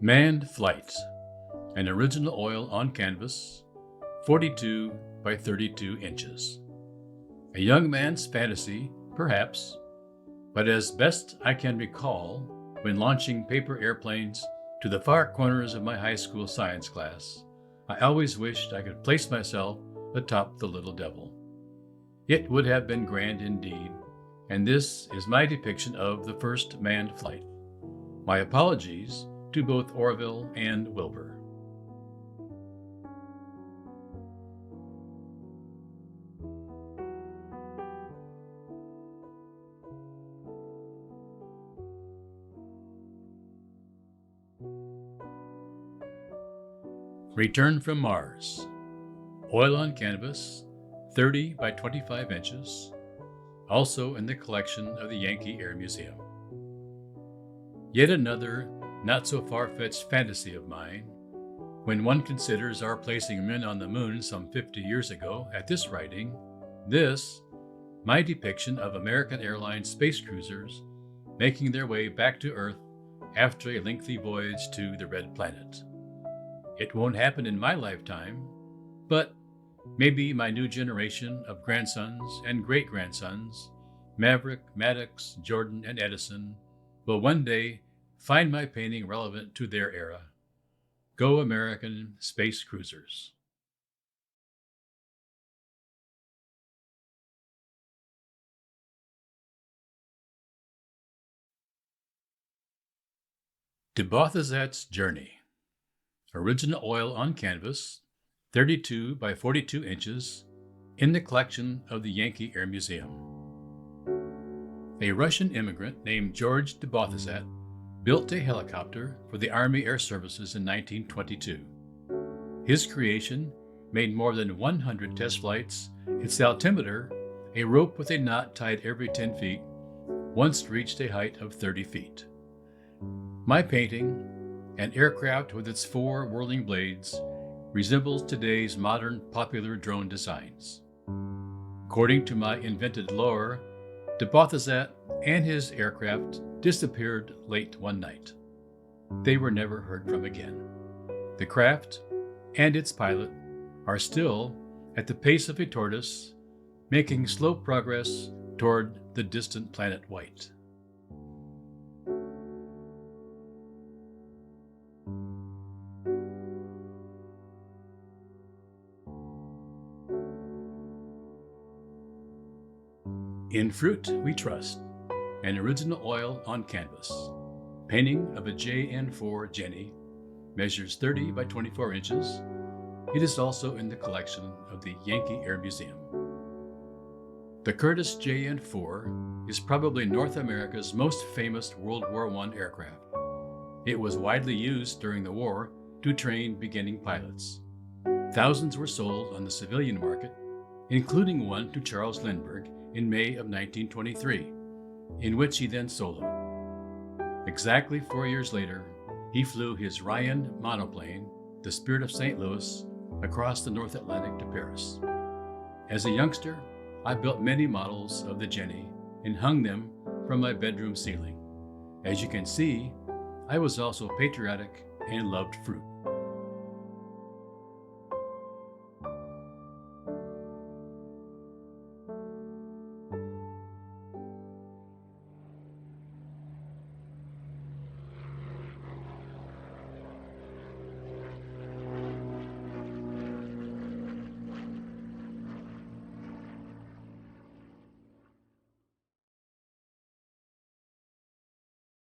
Manned Flight, an original oil on canvas, 42 by 32 inches. A young man's fantasy, perhaps, but as best I can recall, when launching paper airplanes to the far corners of my high school science class, I always wished I could place myself atop the little devil. It would have been grand indeed, and this is my depiction of the first manned flight. My apologies to both Orville and Wilbur. Return from Mars. Oil on canvas, 30 by 25 inches, also in the collection of the Yankee Air Museum. Yet another not so far-fetched fantasy of mine, when one considers our placing men on the moon some 50 years ago at this writing, this, my depiction of American Airlines space cruisers making their way back to Earth after a lengthy voyage to the Red Planet. It won't happen in my lifetime, but maybe my new generation of grandsons and great-grandsons, Maverick, Maddox, Jordan, and Edison, will one day find my painting relevant to their era. Go American Space Cruisers. De Bothazet's Journey. Original oil on canvas, 32 by 42 inches, in the collection of the Yankee Air Museum. A Russian immigrant named George de Bothazet built a helicopter for the Army Air Services in 1922. His creation made more than 100 test flights. Its altimeter, a rope with a knot tied every 10 feet, once reached a height of 30 feet. My painting, an aircraft with its 4 whirling blades, resembles today's modern popular drone designs. According to my invented lore, de Bothazet and his aircraft disappeared late one night. They were never heard from again. The craft and its pilot are still, at the pace of a tortoise, making slow progress toward the distant planet White. In Fruit We Trust, an original oil on canvas. Painting of a JN4 Jenny, measures 30 by 24 inches. It is also in the collection of the Yankee Air Museum. The Curtiss JN4 is probably North America's most famous World War I aircraft. It was widely used during the war to train beginning pilots. Thousands were sold on the civilian market, including one to Charles Lindbergh in May of 1923, in which he then soloed. Exactly 4 years later, he flew his Ryan monoplane, the Spirit of St. Louis, across the North Atlantic to Paris. As a youngster, I built many models of the Jenny and hung them from my bedroom ceiling. As you can see, I was also patriotic and loved fruit.